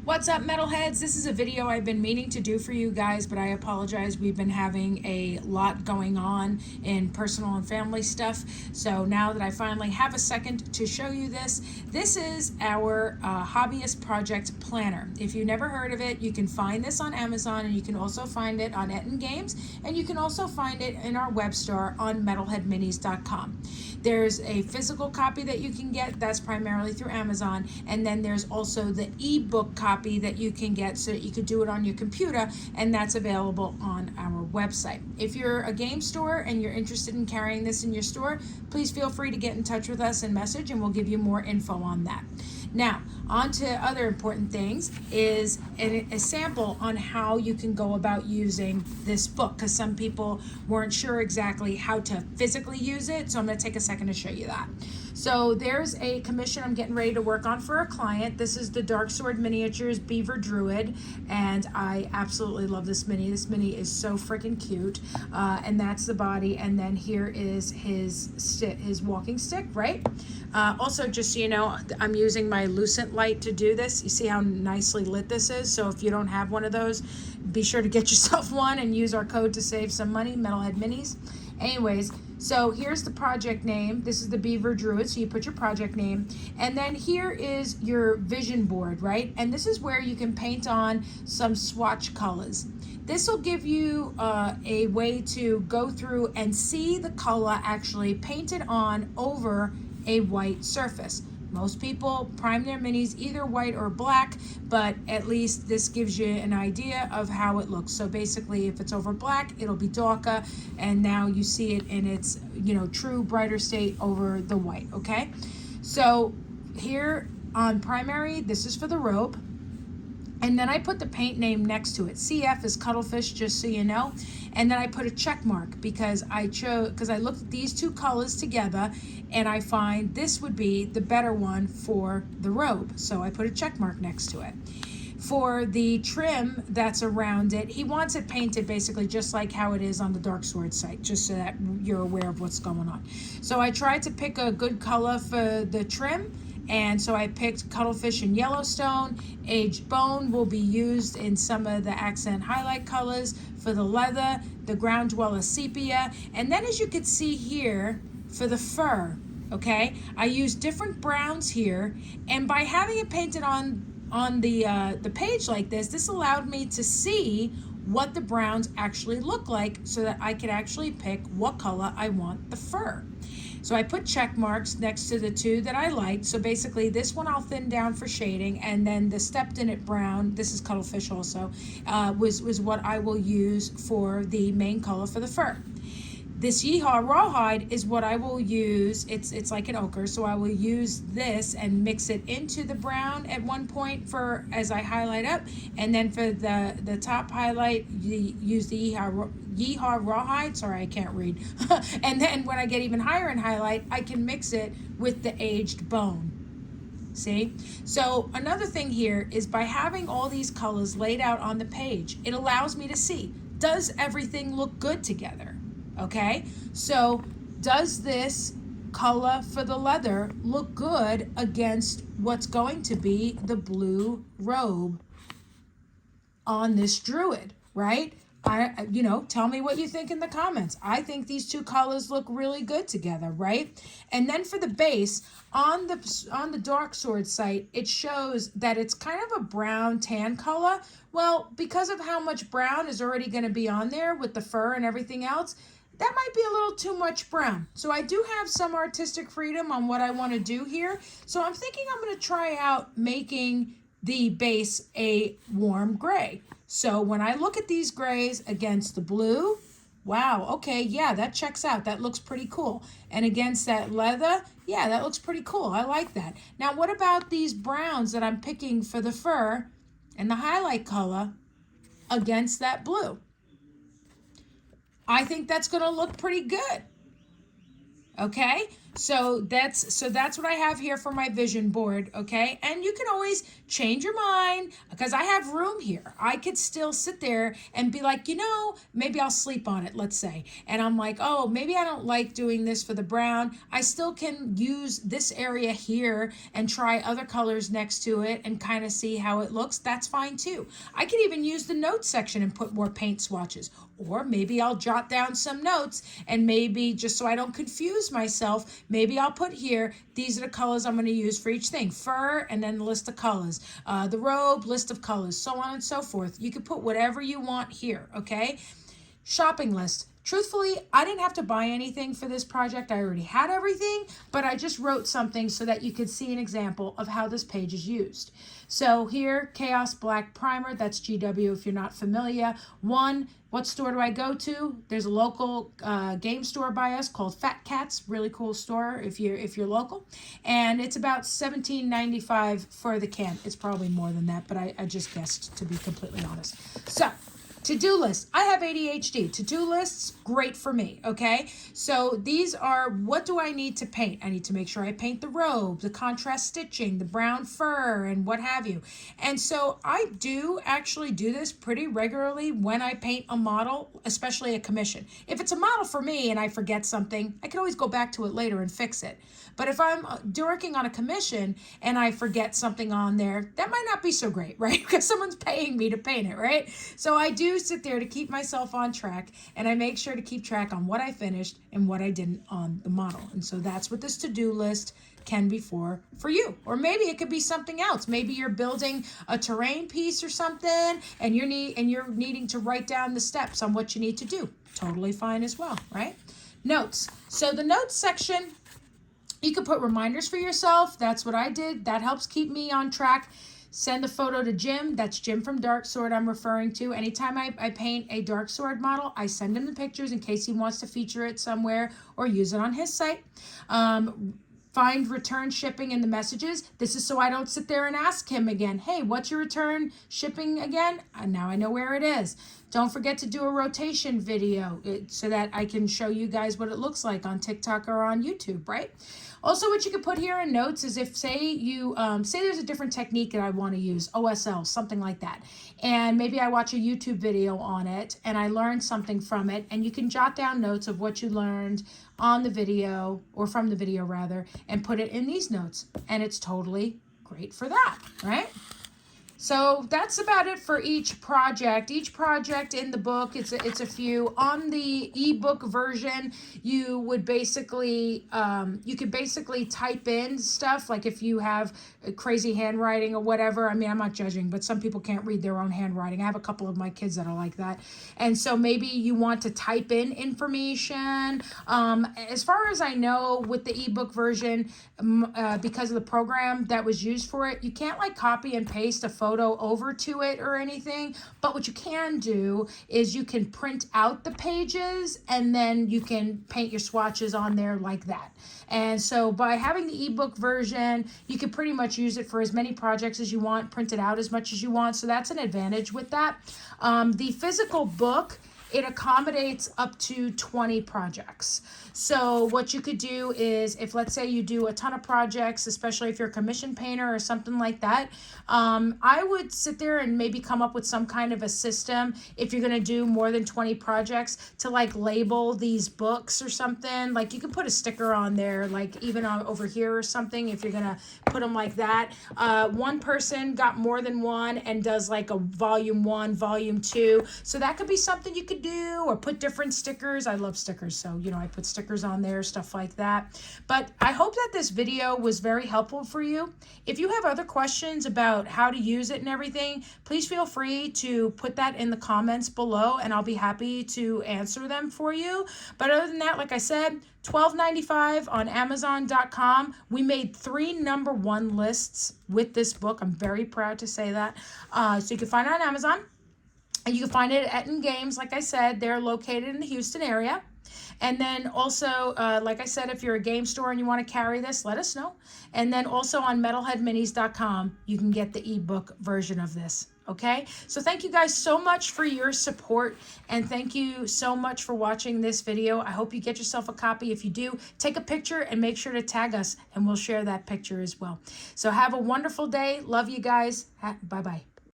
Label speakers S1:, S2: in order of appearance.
S1: What's up, metalheads? This is a video I've been meaning to do for you guys, but I apologize. We've been having a lot going on in personal and family stuff. So now that I finally have a second to show you this, this is our Hobbyist project planner. If you never heard of it, you can find this on Amazon, and you can also find it on Etten Games, and you can also find it in our web store on metalheadminis.com. There's a physical copy that you can get, that's primarily through Amazon, and then there's also the ebook copy that you can get so that you could do it on your computer, and that's available on our website. If you're a game store and you're interested in carrying this in your store, please feel free to get in touch with us and message, and we'll give you more info on that. Now, on to other important things is a sample on how you can go about using this book, because some people weren't sure exactly how to physically use it, so I'm going to take a second to show you that. So there's a commission I'm getting ready to work on for a client. This is the Dark Sword Miniatures Beaver Druid, and I absolutely love this mini. This mini is so freaking cute, and that's the body, and then here is his walking stick, right? Also, just so you know, I'm using my Lucent light to do this. You see how nicely lit this is? So if you don't have one of those, be sure to get yourself one and use our code to save some money, Metalhead Minis. Anyways, so here's the project name. This is the Beaver Druid, so you put your project name. And then here is your vision board, right? And this is where you can paint on some swatch colors. This will give you a way to go through and see the color actually painted on over a white surface. Most people prime their minis either white or black, but at least this gives you an idea of how it looks. So basically, if it's over black, it'll be darker, and now you see it in its, true brighter state over the white, okay? So here on primary, this is for the robe. And then I put the paint name next to it. CF is Cuttlefish, just so you know. And then I put a check mark because I looked at these two colors together, and I find this would be the better one for the robe. So I put a check mark next to it. For the trim that's around it, he wants it painted basically just like how it is on the Dark Sword site, just so that you're aware of what's going on. So I tried to pick a good color for the trim, and so I picked Cuttlefish and Yellowstone. Aged Bone will be used in some of the accent highlight colors. For the leather, the Ground Dweller Sepia. And then, as you can see here, for the fur, okay, I used different browns here. And by having it painted on the page like this allowed me to see what the browns actually look like, so that I could actually pick what color I want the fur. So I put check marks next to the two that I liked. So basically this one I'll thin down for shading, and then the stepped in it brown, this is Cuttlefish also, was what I will use for the main color for the fur. This Yeehaw Rawhide is what I will use. It's like an ochre, so I will use this and mix it into the brown at one point for as I highlight up, and then for the top highlight, use the Yeehaw Rawhide. Sorry, I can't read. And then when I get even higher in highlight, I can mix it with the Aged Bone. See? So another thing here is by having all these colors laid out on the page, it allows me to see, does everything look good together? Okay, so does this color for the leather look good against what's going to be the blue robe on this druid, right? Tell me what you think in the comments. I think these two colors look really good together, right? And then for the base, on the Dark Sword site, it shows that it's kind of a brown tan color. Well, because of how much brown is already going to be on there with the fur and everything else, that might be a little too much brown. So I do have some artistic freedom on what I want to do here. So I'm thinking I'm going to try out making the base a warm gray. So when I look at these grays against the blue, wow, okay, yeah, that checks out. That looks pretty cool. And against that leather, yeah, that looks pretty cool. I like that. Now, what about these browns that I'm picking for the fur and the highlight color against that blue? I think that's going to look pretty good. Okay, So that's what I have here for my vision board, okay? And you can always change your mind because I have room here. I could still sit there and be like, maybe I'll sleep on it, let's say. And I'm like, oh, maybe I don't like doing this for the brown. I still can use this area here and try other colors next to it and kind of see how it looks. That's fine too. I could even use the notes section and put more paint swatches. Or maybe I'll jot down some notes and maybe just so I don't confuse myself, maybe I'll put here, these are the colors I'm going to use for each thing. Fur, and then the list of colors. The robe, list of colors, so on and so forth. You can put whatever you want here, okay? Shopping list. Truthfully, I didn't have to buy anything for this project. I already had everything, but I just wrote something so that you could see an example of how this page is used. So here, Chaos Black Primer, that's GW if you're not familiar. What store do I go to? There's a local game store by us called Fat Cats. Really cool store if you're local. And it's about $17.95 for the can. It's probably more than that, but I just guessed, to be completely honest. So, to-do list. I have ADHD. To-do lists, great for me, okay? So these are, what do I need to paint? I need to make sure I paint the robe, the contrast stitching, the brown fur, and what have you. And so I do actually do this pretty regularly when I paint a model, especially a commission. If it's a model for me and I forget something, I can always go back to it later and fix it. But if I'm working on a commission and I forget something on there, that might not be so great, right? Because someone's paying me to paint it, right? So I do sit there to keep myself on track, and I make sure to keep track on what I finished and what I didn't on the model. And so that's what this to-do list can be for you. Or maybe it could be something else. Maybe you're building a terrain piece or something and you're needing to write down the steps on what you need to do. Totally fine as well, right? Notes. So the notes section, you could put reminders for yourself. That's what I did. That helps keep me on track. Send a photo to Jim. That's Jim from Dark Sword I'm referring to. Anytime I paint a Dark Sword model, I send him the pictures in case he wants to feature it somewhere or use it on his site. Find return shipping in the messages. This is so I don't sit there and ask him again, hey, what's your return shipping again? Now I know where it is. Don't forget to do a rotation video so that I can show you guys what it looks like on TikTok or on YouTube, right? Also, what you could put here in notes is if, say there's a different technique that I want to use, OSL, something like that. And maybe I watch a YouTube video on it and I learned something from it, and you can jot down notes of what you learned on the video, or from the video rather, and put it in these notes. And it's totally great for that, right? So that's about it for each project. Each project in the book, it's a few. On the ebook version, you would basically, you could basically type in stuff, like if you have crazy handwriting or whatever. I mean, I'm not judging, but some people can't read their own handwriting. I have a couple of my kids that are like that. And so maybe you want to type in information. As far as I know, with the ebook version, because of the program that was used for it, you can't like copy and paste a photo over to it or anything, but what you can do is you can print out the pages and then you can paint your swatches on there like that. And so by having the ebook version, you can pretty much use it for as many projects as you want, print it out as much as you want, so that's an advantage with that. The physical book, it accommodates up to 20 projects. So what you could do is, if let's say you do a ton of projects, especially if you're a commission painter or something like that, I would sit there and maybe come up with some kind of a system, if you're gonna do more than 20 projects, to like label these books or something. Like you could put a sticker on there, like even over here or something, if you're gonna put them like that. One person got more than one and does like a volume 1, volume 2. So that could be something you could do, or put different stickers. I love stickers, so I put stickers on there, stuff like that. But I hope that this video was very helpful for you. If you have other questions about how to use it and everything, please feel free to put that in the comments below and I'll be happy to answer them for you. But other than that, like I said, $12.95 on Amazon.com. We made 3 #1 lists with this book. I'm very proud to say that. So you can find it on Amazon. And you can find it at Etton Games. Like I said, they're located in the Houston area. And then also, like I said, if you're a game store and you want to carry this, let us know. And then also on metalheadminis.com, you can get the ebook version of this. Okay, so thank you guys so much for your support, and thank you so much for watching this video. I hope you get yourself a copy. If you do, take a picture and make sure to tag us, and we'll share that picture as well. So have a wonderful day. Love you guys. Bye-bye.